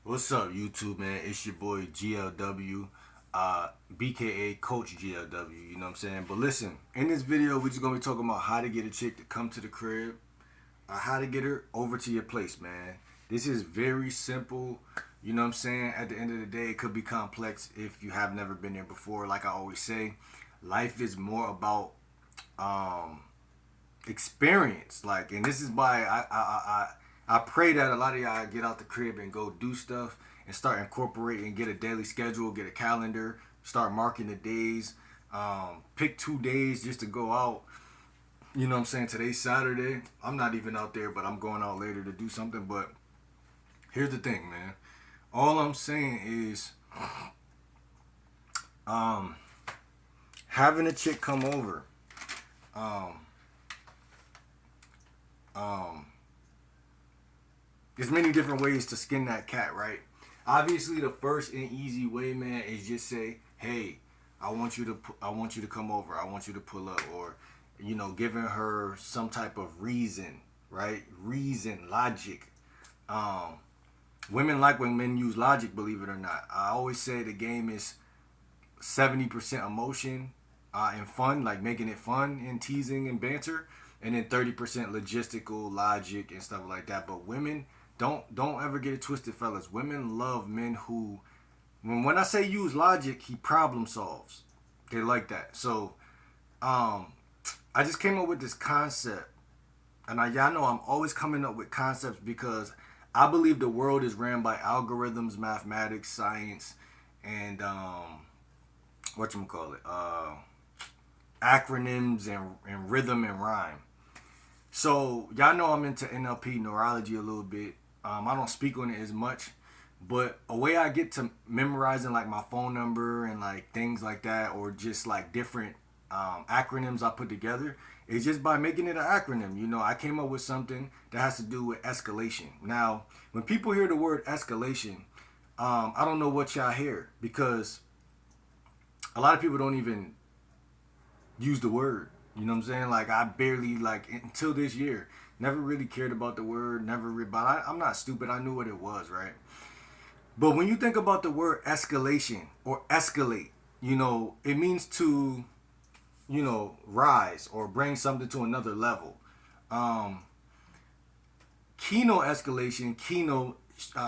What's up, YouTube, man? It's your boy GLW, BKA Coach GLW. You know what I'm saying? But listen, in this video, we're just gonna be talking about how to get a chick to come to the crib, how to get her over to your place, man. This is very simple. You know what I'm saying? At the end of the day, it could be complex if you have never been there before. Like I always say, life is more about um, experience. Like, and this is why I pray that a lot of y'all get out the crib and go do stuff and start incorporating, get a daily schedule, get a calendar, start marking the days. Pick 2 days just to go out. You know what I'm saying? Today's Saturday. I'm not even out there, but I'm going out later to do something. But here's the thing, man. All I'm saying is um, having a chick come over. Um, um, there's many different ways to skin that cat, right? Obviously, the first and easy way, man, is just say, "Hey, I want you to come over. I want you to pull up," or, giving her some type of reason, right? Reason, logic. Um, Women like when men use logic, believe it or not. I always say the game is 70% emotion and fun, like making it fun and teasing and banter, and then 30% logistical logic and stuff like that. But women don't ever get it twisted, fellas. Women love men who, when I say use logic, he problem solves. They like that. So um, I just came up with this concept, and y'all know I'm always coming up with concepts because I believe the world is ran by algorithms, mathematics, science, and whatchamacallit, acronyms and rhythm and rhyme. So y'all know I'm into NLP, neurology, a little bit. I don't speak on it as much, but a way I get to memorizing like my phone number and like things like that, or just like different acronyms I put together, is just by making it an acronym. I came up with something that has to do with escalation. Now, when people hear the word escalation, I don't know what y'all hear, because a lot of people don't even use the word. You know what I'm saying? Like, I barely, like, until this year, never really cared about the word, but I'm not stupid. I knew what it was, right? But when you think about the word escalation or escalate, it means to, rise or bring something to another level. Um, Kino escalation, Kino,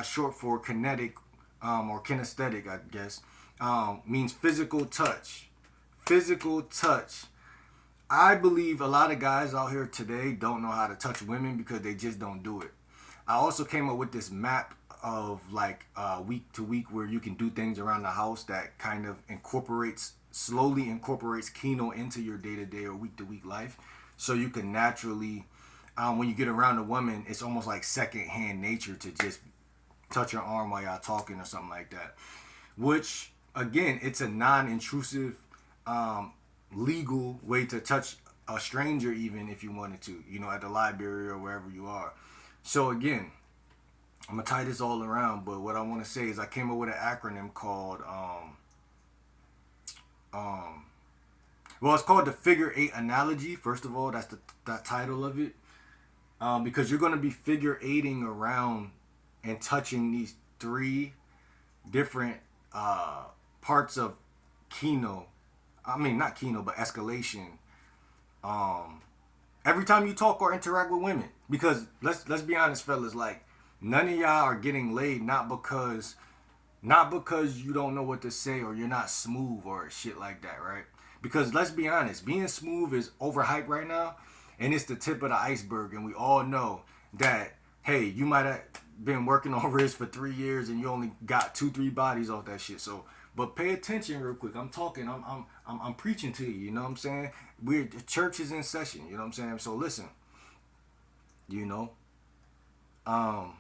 short for kinetic, or kinesthetic, I guess, means physical touch. Physical touch. I believe a lot of guys out here today don't know how to touch women because they just don't do it. I also came up with this map of like week to week where you can do things around the house that kind of slowly incorporates Kino into your day to day or week to week life. So you can naturally, when you get around a woman, it's almost like second hand nature to just touch her arm while y'all talking or something like that. Which, again, it's a non intrusive, um, legal way to touch a stranger, even if you wanted to, at the library or wherever you are. So, again, I'm gonna tie this all around, but what I want to say is I came up with an acronym called um, well, it's called the figure eight analogy. First of all, that's the title of it, because you're gonna be figure eighting around and touching these three different parts of Kino. I mean, not Kino, but escalation. Um, every time you talk or interact with women, because let's be honest, fellas, like, none of y'all are getting laid not because you don't know what to say or you're not smooth or shit like that, right? Because let's be honest, being smooth is overhyped right now, and it's the tip of the iceberg. And we all know that, hey, you might have been working on Rizz for 3 years and you only got 2, 3 bodies off that shit. So, but pay attention real quick. I'm talking. I'm preaching to you. You know what I'm saying? The church is in session. You know what I'm saying? So listen. You know, um,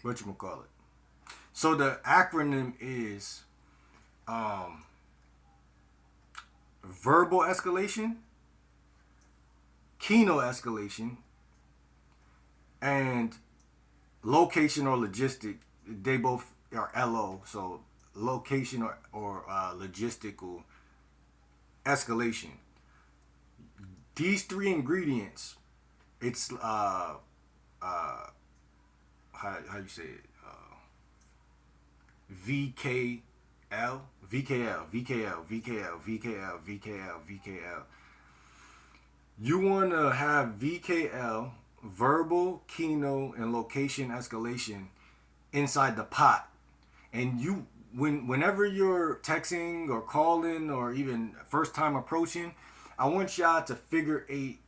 what you gonna call it? So the acronym is um, verbal escalation, Kino escalation, and location or logistic. They both are LO. So location or logistical escalation. These three ingredients, it's how you say it? VKL, VKL, VKL, VKL, VKL, VKL, VKL. You want to have VKL, verbal, Kino, and location escalation inside the pot. And you, whenever you're texting or calling or even first time approaching, I want y'all to figure eight,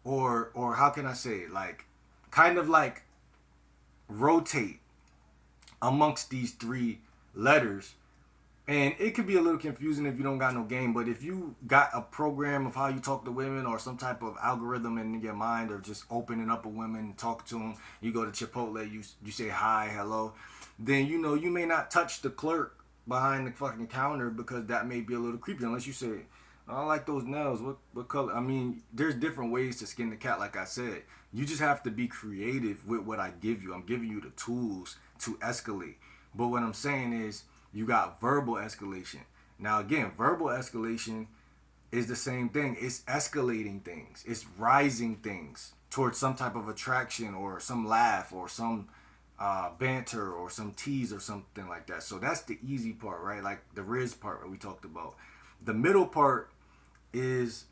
or how can I say it? Like kind of like rotate amongst these three letters. And it could be a little confusing if you don't got no game, but if you got a program of how you talk to women or some type of algorithm in your mind, or just opening up a woman, talk to them, you go to Chipotle, you say hi, hello, then you know you may not touch the clerk behind the fucking counter because that may be a little creepy unless you say, I don't like those nails. What color? I mean, there's different ways to skin the cat, like I said. You just have to be creative with what I give you. I'm giving you the tools to escalate. But what I'm saying is, you got verbal escalation. Now, again, verbal escalation is the same thing. It's escalating things. It's rising things towards some type of attraction or some laugh or some banter or some tease or something like that. So that's the easy part, right? Like the Rizz part that we talked about. The middle part is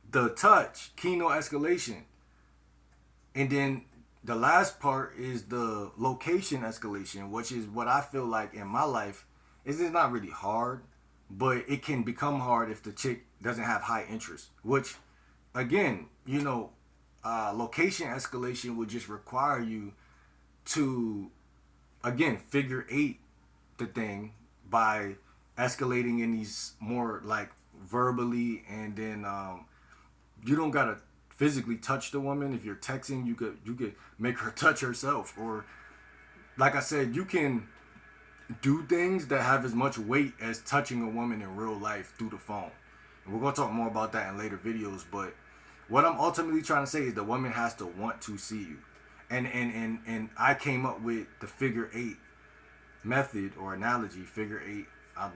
the touch, Kino Escalation. And then the last part is the location escalation, which is what I feel like in my life is it's not really hard, but it can become hard if the chick doesn't have high interest. Which, again, location escalation would just require you to, again, figure eight the thing by escalating in these more like verbally, and then you don't gotta physically touch the woman. If you're texting, you could make her touch herself, or like I said, you can do things that have as much weight as touching a woman in real life through the phone. And we're gonna talk more about that in later videos, but what I'm ultimately trying to say is the woman has to want to see you. And I came up with the figure eight method or analogy. Figure eight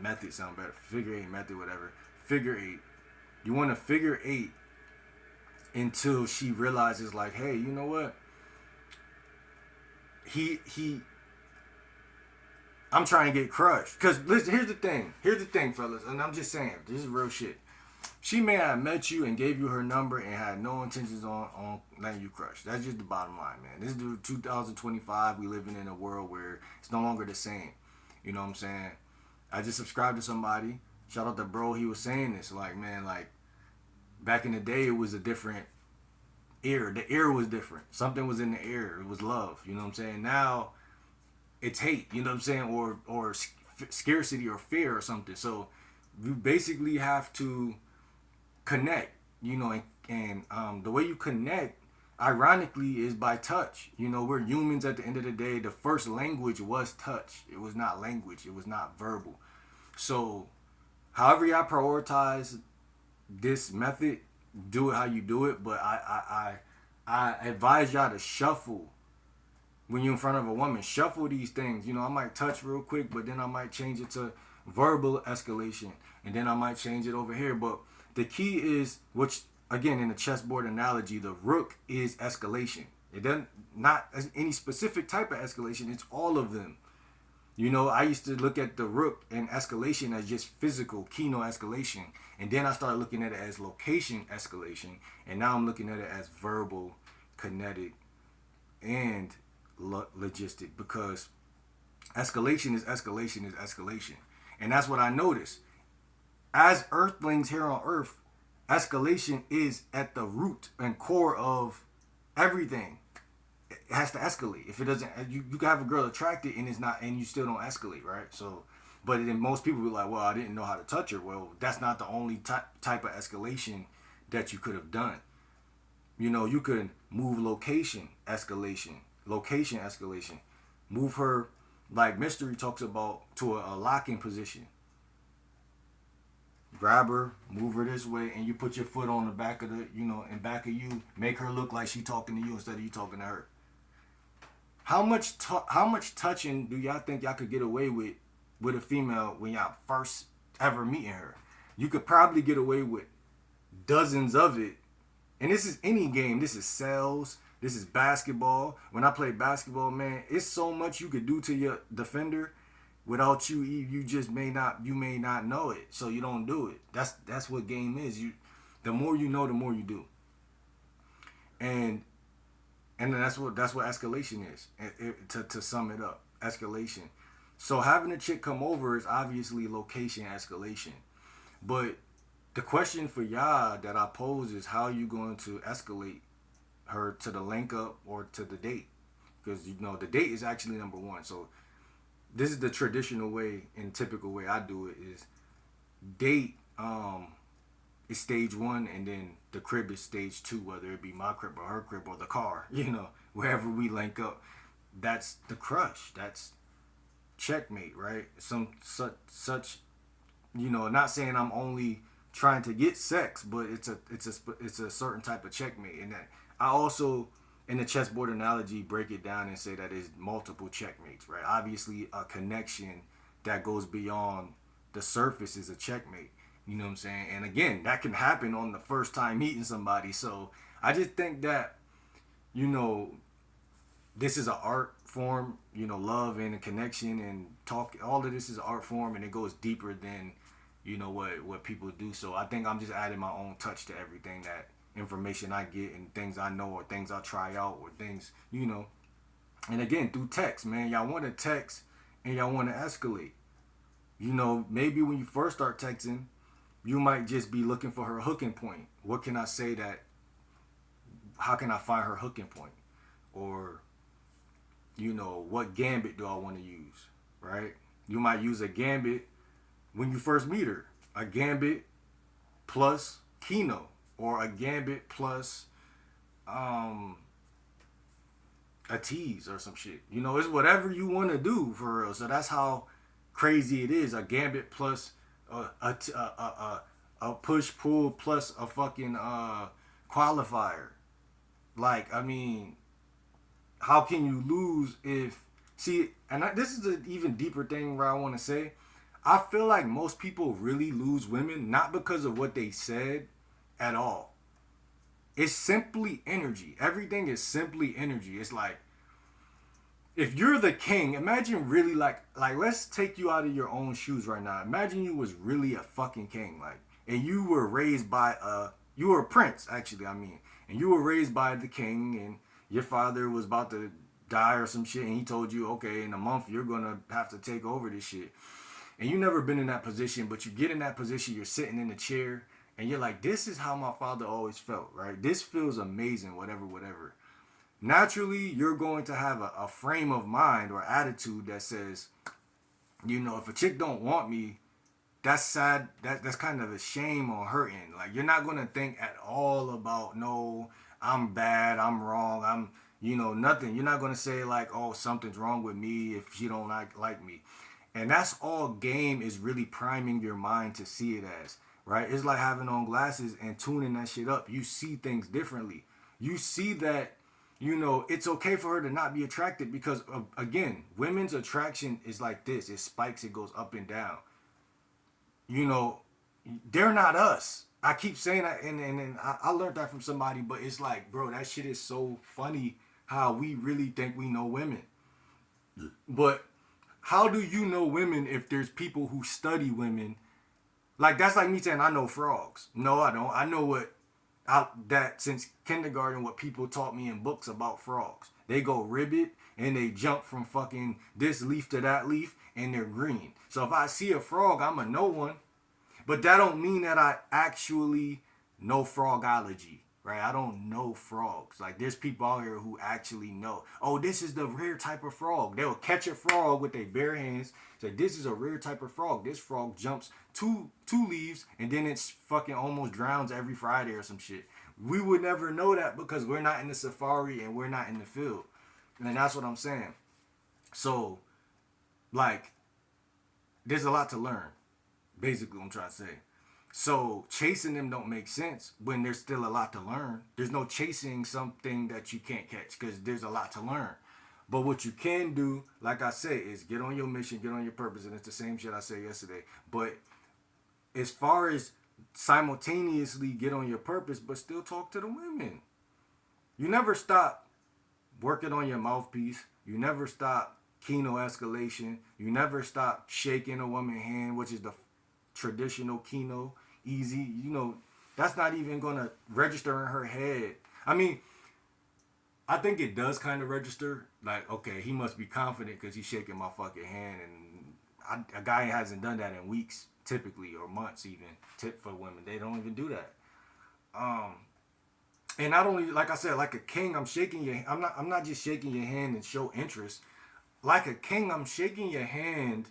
method sound better. Figure eight method, whatever. Figure eight. You want to figure eight until she realizes, like, hey, you know what? I'm trying to get crushed. Cause listen, here's the thing, fellas, and I'm just saying, this is real shit. She may have met you and gave you her number and had no intentions on letting you crush. That's just the bottom line, man. This is 2025. We living in a world where it's no longer the same. You know what I'm saying? I just subscribed to somebody. Shout out to bro. He was saying this, like, man, like back in the day, it was a different era. The era was different. Something was in the air. It was love. You know what I'm saying? Now it's hate. You know what I'm saying? Or scarcity or fear or something. So you basically have to connect, and the way you connect, ironically, is by touch. We're humans at the end of the day. The first language was touch. It was not language. It was not verbal. So, however y'all prioritize this method, do it how you do it. But I advise y'all to shuffle when you're in front of a woman. Shuffle these things. I might touch real quick, but then I might change it to verbal escalation, and then I might change it over here. But the key is, which again in the chessboard analogy, the rook is escalation. It doesn't, not any specific type of escalation. It's all of them. I used to look at the rook and escalation as just physical, Kino escalation, and then I started looking at it as location escalation, and now I'm looking at it as verbal, kinetic, and logistic, because escalation is escalation is escalation, and that's what I noticed. As earthlings here on earth, escalation is at the root and core of everything. It has to escalate. If it doesn't, you can have a girl attracted and it's not, and you still don't escalate, right? So, but then most people be like, well, I didn't know how to touch her. Well, that's not the only type of escalation that you could have done. You could move location escalation, move her, like Mystery talks about, to a locking position. Grab her, move her this way, and you put your foot on the back of in back of you. Make her look like she talking to you instead of you talking to her. How much touching do y'all think y'all could get away with a female when y'all first ever meeting her? You could probably get away with dozens of it. And this is any game. This is sales. This is basketball. When I play basketball, man, it's so much you could do to your defender without you just may not know it, so you don't do it. That's what game is. You the more you know, the more you do. And that's what escalation is. To sum it up, escalation. So having a chick come over is obviously location escalation. But the question for y'all that I pose is how you going to escalate her to the link up or to the date? Because the date is actually number one. So this is the traditional way and typical way I do it is date is stage one, and then the crib is stage two, whether it be my crib or her crib or the car, wherever we link up. That's the crush. That's checkmate, right? Such not saying I'm only trying to get sex, but it's a certain type of checkmate. And that I also, in the chessboard analogy, break it down and say that it's multiple checkmates, right? Obviously, a connection that goes beyond the surface is a checkmate. You know what I'm saying? And again, that can happen on the first time meeting somebody. So I just think that, you know, this is an art form, love and a connection and talk. All of this is an art form, and it goes deeper than, what people do. So I think I'm just adding my own touch to everything, that information I get and things I know or things I try out or things, And again, through text, man, y'all want to text and y'all want to escalate. Maybe when you first start texting, you might just be looking for her hooking point. What can I say that, how can I find her hooking point? Or, what gambit do I want to use, right? You might use a gambit when you first meet her. A gambit plus Kino, or a gambit plus a tease or some shit. It's whatever you want to do for real. So that's how crazy it is. A gambit plus a push pull plus a fucking qualifier. Like, I mean, how can you lose if this is an even deeper thing where I want to say, I feel like most people really lose women not because of what they said at all. It's simply energy. Everything is simply energy. It's like, if you're the king, imagine really like let's take you out of your own shoes right now. Imagine you was really a fucking king, and you were raised by you were a prince, actually, and you were raised by the king, and your father was about to die or some shit, and he told you, okay, in a month you're gonna have to take over this shit. And you never been in that position, but you get in that position, you're sitting in the chair, and you're like, this is how my father always felt, right? This feels amazing, whatever. Naturally, you're going to have a frame of mind or attitude that says, if a chick don't want me, that's sad. That's kind of a shame on her end. Like, you're not going to think at all about, no, I'm bad, I'm wrong, I'm, nothing. You're not going to say like, oh, something's wrong with me if she don't like me. And that's all game is really priming your mind to see it as, right? It's like having on glasses and tuning that shit up. You see things differently. You see that, it's okay for her to not be attracted because, again, women's attraction is like this. It spikes, it goes up and down. They're not us. I keep saying that, and I learned that from somebody, but it's like, bro, that shit is so funny how we really think we know women. But how do you know women if there's people who study women? Like, that's like me saying I know frogs. No, I don't. I know that since kindergarten, what people taught me in books about frogs. They go ribbit and they jump from fucking this leaf to that leaf and they're green. So if I see a frog, I'm a know one. But that don't mean that I actually know frogology, right? I don't know frogs. Like, there's people out here who actually know. Oh, this is the rare type of frog. They will catch a frog with their bare hands. Say, this is a rare type of frog. This frog jumps two leaves and then it's fucking almost drowns every Friday or some shit. We would never know that because we're not in the safari and we're not in the field. And that's what I'm saying. So, like, there's a lot to learn. Basically, what I'm trying to say. So chasing them don't make sense when there's still a lot to learn. There's no chasing something that you can't catch because there's a lot to learn. But what you can do, like I say, is get on your mission, get on your purpose, and it's the same shit I said yesterday. But as far as simultaneously get on your purpose, but still talk to the women. You never stop working on your mouthpiece. You never stop Kino Escalation. You never stop shaking a woman's hand, which is the traditional Kino, easy. That's not even gonna register in her head. I mean, I think it does kind of register. Like, okay, he must be confident because he's shaking my fucking hand, and a guy hasn't done that in weeks, typically, or months even. Tip for women, they don't even do that. Um, and not only, like I said, like a king, I'm shaking your. I'm not just shaking your hand and show interest. Like a king, I'm shaking your hand,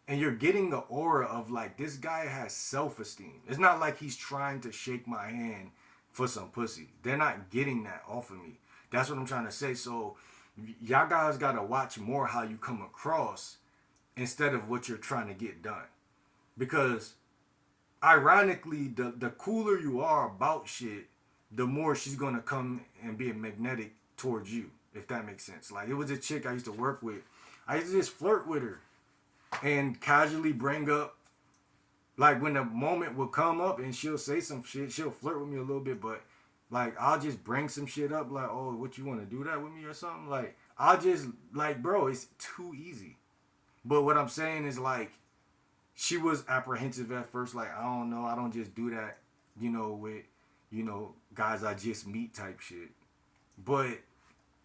and you're getting the aura of like this guy has self esteem. It's not like he's trying to shake my hand for some pussy. They're not getting that off of me. That's what I'm trying to say. So y'all guys gotta watch more how you come across instead of what you're trying to get done. Because ironically, the cooler you are about shit, the more she's gonna come and be magnetic towards you. If that makes sense. Like, it was a chick I used to work with. I used to just flirt with her and casually bring up, like, when the moment will come up and she'll say some shit, she'll flirt with me a little bit, but like, I'll just bring some shit up, like, oh, what, you want to do that with me or something? Like, I'll just, like, bro, it's too easy. But what I'm saying is, like, she was apprehensive at first, like, I don't know, I don't just do that, with, guys I just meet type shit. But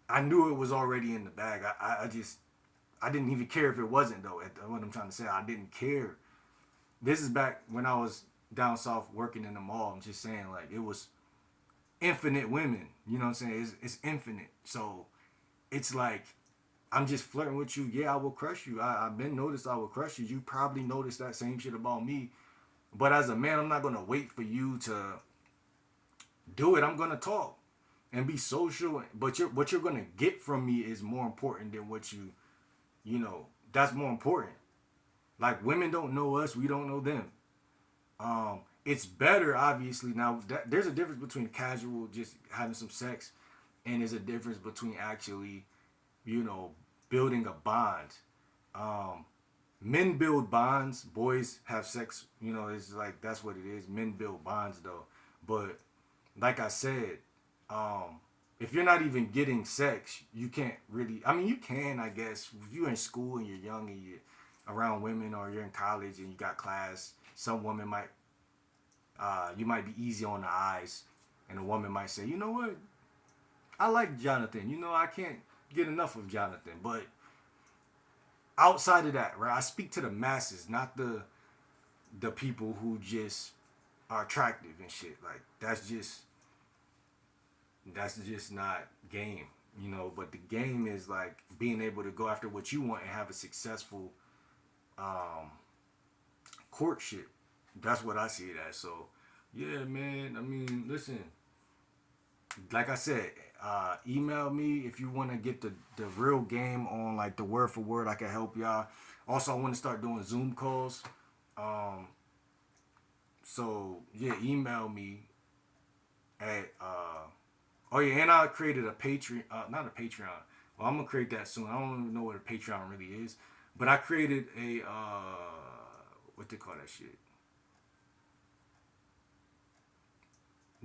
I knew it was already in the bag. I didn't even care if it wasn't, though. What I'm trying to say, I didn't care. This is back when I was down south working in the mall. I'm just saying, like, it was infinite women. You know what I'm saying? It's infinite. So it's like, I'm just flirting with you. Yeah, I will crush you. I've been noticed I will crush you. You probably noticed that same shit about me. But as a man, I'm not gonna wait for you to do it. I'm gonna talk and be social. But what you're gonna get from me is more important than what that's more important. Like, women don't know us, we don't know them. It's better, obviously. Now, there's a difference between casual, just having some sex, and there's a difference between actually, you know, building a bond. Um, Men build bonds, boys have sex. It's like, that's what it is. Men build bonds, though. But like I said, um, if you're not even getting sex, you can't really. I mean, you can, I guess, if you're in school and you're young and you're around women, or you're in college and you got class. Some women might, you might be easy on the eyes, and a woman might say, you know what, I like Jonathan. I can't get enough of Jonathan. But outside of that, right, I speak to the masses, not the people who just are attractive and shit. Like, that's just not game. But the game is like being able to go after what you want and have a successful um, courtship. That's what I see it as. So, yeah, man. I mean, listen. Like I said, email me if you want to get the real game on, like, the word for word. I can help y'all. Also, I want to start doing Zoom calls. Um, so yeah, email me at oh yeah, and I created a Patreon, not a Patreon. Well, I'm gonna create that soon. I don't even know what a Patreon really is, but I created a what they call that shit?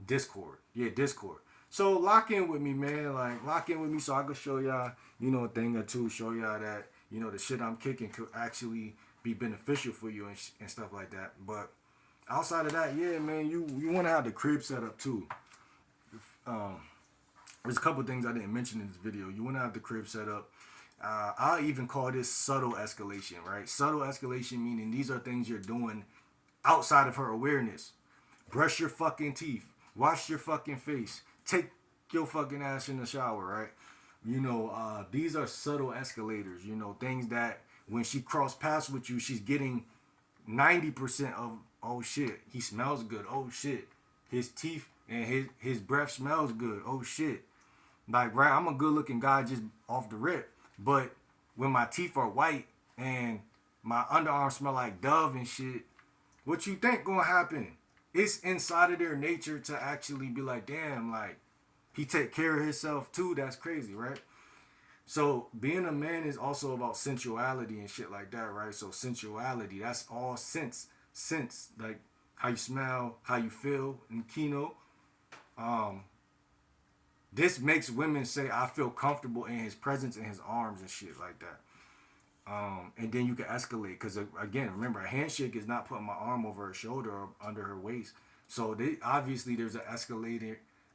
Discord. Yeah, Discord. So lock in with me, man. Like, lock in with me so I can show y'all, a thing or two. Show y'all that, the shit I'm kicking could actually be beneficial for you, and stuff like that. But outside of that, yeah, man, you want to have the crib set up too. Um, there's a couple things I didn't mention in this video. You want to have the crib set up. I even call this subtle escalation, right? Subtle escalation meaning these are things you're doing outside of her awareness. Brush your fucking teeth. Wash your fucking face. Take your fucking ass in the shower, right? These are subtle escalators. Things that when she cross paths with you, she's getting 90% of, oh shit, he smells good. Oh shit, his teeth and his breath smells good. Oh shit. Like, right, I'm a good looking guy just off the rip. But when my teeth are white and my underarms smell like Dove and shit, what you think gonna happen? It's inside of their nature to actually be like, damn, like, he take care of himself too. That's crazy, right? So being a man is also about sensuality and shit like that, right? So sensuality, that's all sense, like how you smell, how you feel in Kino. Um, This makes women say, I feel comfortable in his presence, in his arms and shit like that. And then you can escalate because again, remember, a handshake is not putting my arm over her shoulder or under her waist. So obviously there's an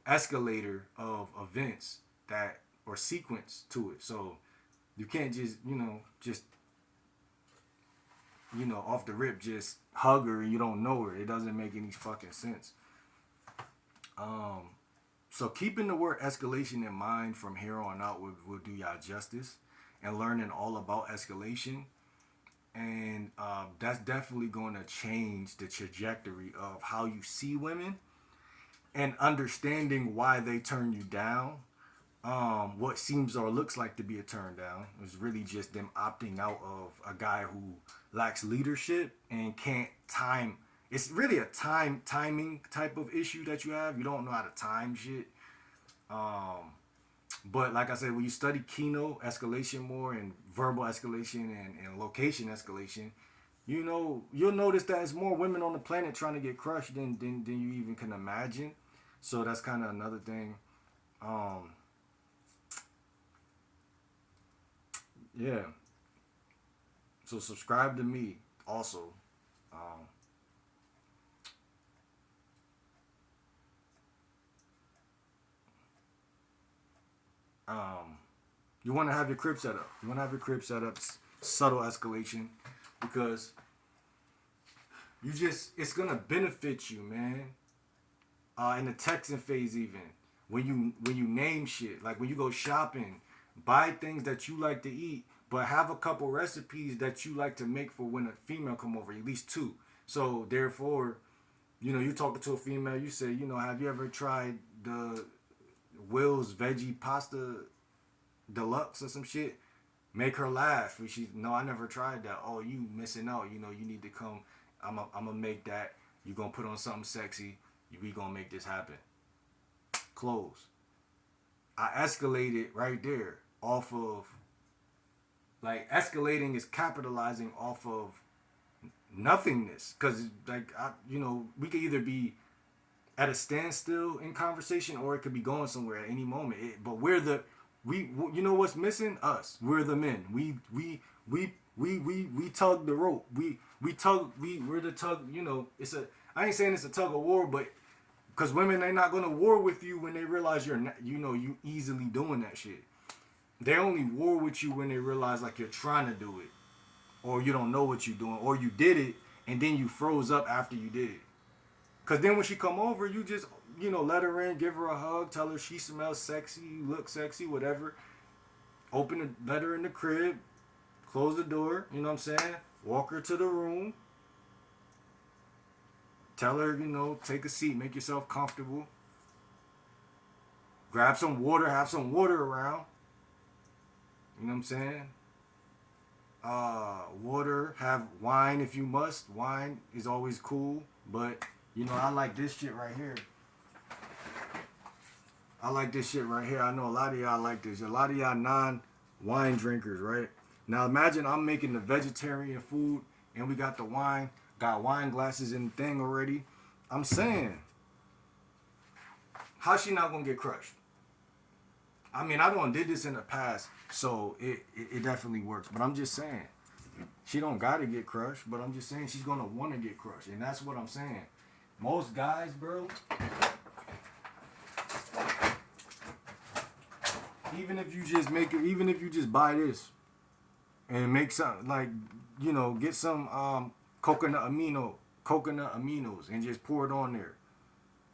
escalator of events that or sequence to it. So you can't just off the rip just hug her and you don't know her. It doesn't make any fucking sense. So keeping the word escalation in mind from here on out will do y'all justice, and learning all about escalation. And that's definitely going to change the trajectory of how you see women and understanding why they turn you down. What seems or looks like to be a turn down is really just them opting out of a guy who lacks leadership and can't time. It's really a timing type of issue that you have. You don't know how to time shit. Um, but like I said, when you study Kino escalation more and verbal escalation and location escalation, you'll notice that it's more women on the planet trying to get crushed than you even can imagine. So that's kind of another thing. Um, yeah. So subscribe to me also. Um, um, you want to have your crib set up. You want to have your crib set up. Subtle escalation, because it's gonna benefit you, man. In the texting phase, even when you name shit, like when you go shopping, buy things that you like to eat, but have a couple recipes that you like to make for when a female come over, at least two. So therefore, you talking to a female, you say, have you ever tried the Will's veggie pasta deluxe or some shit? Make her laugh. She, no, I never tried that. Oh, you missing out. You need to come. I'm gonna make that. You gonna put on something sexy. We gonna make this happen. Close. I escalated right there off of, like, escalating is capitalizing off of nothingness, because we could either be at a standstill in conversation or it could be going somewhere at any moment. But what's missing? Us. We're the men. We tug the rope. We're the tug. It's a. I ain't saying it's a tug of war, but because women, they're not gonna war with you when they realize you're not, you easily doing that shit. They only war with you when they realize like you're trying to do it, or you don't know what you're doing, or you did it and then you froze up after you did it. Cause then when she come over, you just let her in, give her a hug, tell her she smells sexy, you look sexy, whatever. Let her in the crib, close the door. You know what I'm saying? Walk her to the room. Tell her, take a seat, make yourself comfortable. Grab some water, have some water around. You know what I'm saying? Water, have wine if you must. Wine is always cool, but I like this shit right here. I like this shit right here. I know a lot of y'all like this. A lot of y'all non-wine drinkers, right? Now imagine I'm making the vegetarian food and we got the wine, got wine glasses in the thing already. I'm saying, how's she not gonna get crushed? I mean, I done did this in the past, so it definitely works. But I'm just saying, she don't gotta get crushed, but I'm just saying she's gonna wanna get crushed. And that's what I'm saying. Most guys, bro, even if you just buy this and make something like, get some coconut aminos and just pour it on there.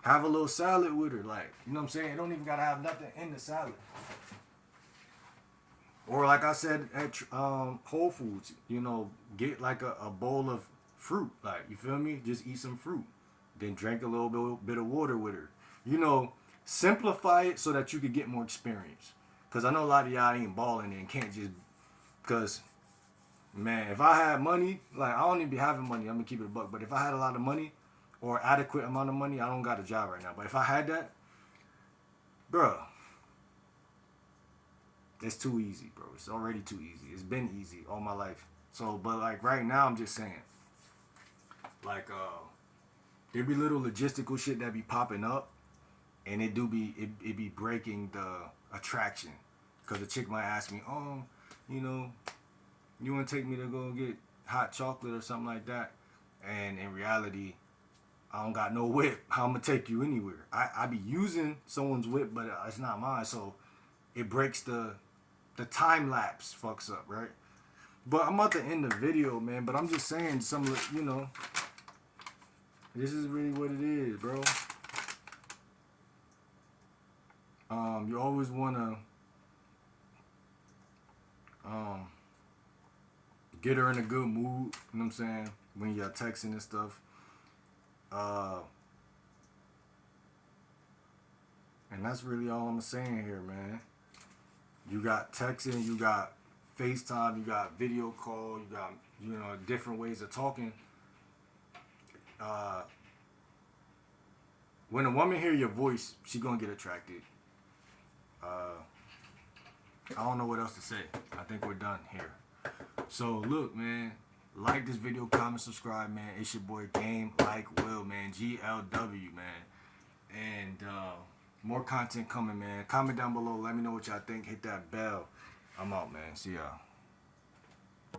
Have a little salad with her, like, you know what I'm saying? It don't even gotta have nothing in the salad. Or like I said at Whole Foods, get like a bowl of fruit, like, you feel me? Just eat some fruit, then drink a little bit of water with her. Simplify it so that you could get more experience. Cause I know a lot of y'all ain't balling and can't just, cause man, if I had money, like, I don't even be having money, I'm gonna keep it a buck. But if I had a lot of money or adequate amount of money, I don't got a job right now. But if I had that, bro, it's too easy, bro. It's already too easy. It's been easy all my life. So, but like right now, I'm just saying, like, there be little logistical shit that be popping up, and it be breaking the attraction, because the chick might ask me, oh, you know, you want to take me to go get hot chocolate or something like that, and in reality, I don't got no whip. How I'm gonna take you anywhere? I be using someone's whip, but it's not mine, so it breaks the time lapse, fucks up, right? But I'm about to end the video, man. But I'm just saying, this is really what it is, bro. You always wanna um get her in a good mood. You know what I'm saying? When you're texting and stuff. Uh, and that's really all I'm saying here, man. You got texting, you got FaceTime, you got video call, you got different ways of talking. Uh, when a woman hear your voice, she gonna get attracted. Uh, I don't know what else to say. I think we're done here. So look, man, like this video, comment, subscribe, man. It's your boy Game Like Will, man. GLW, man. And more content coming, man. Comment down below. Let me know what y'all think. Hit that bell. I'm out, man. See y'all.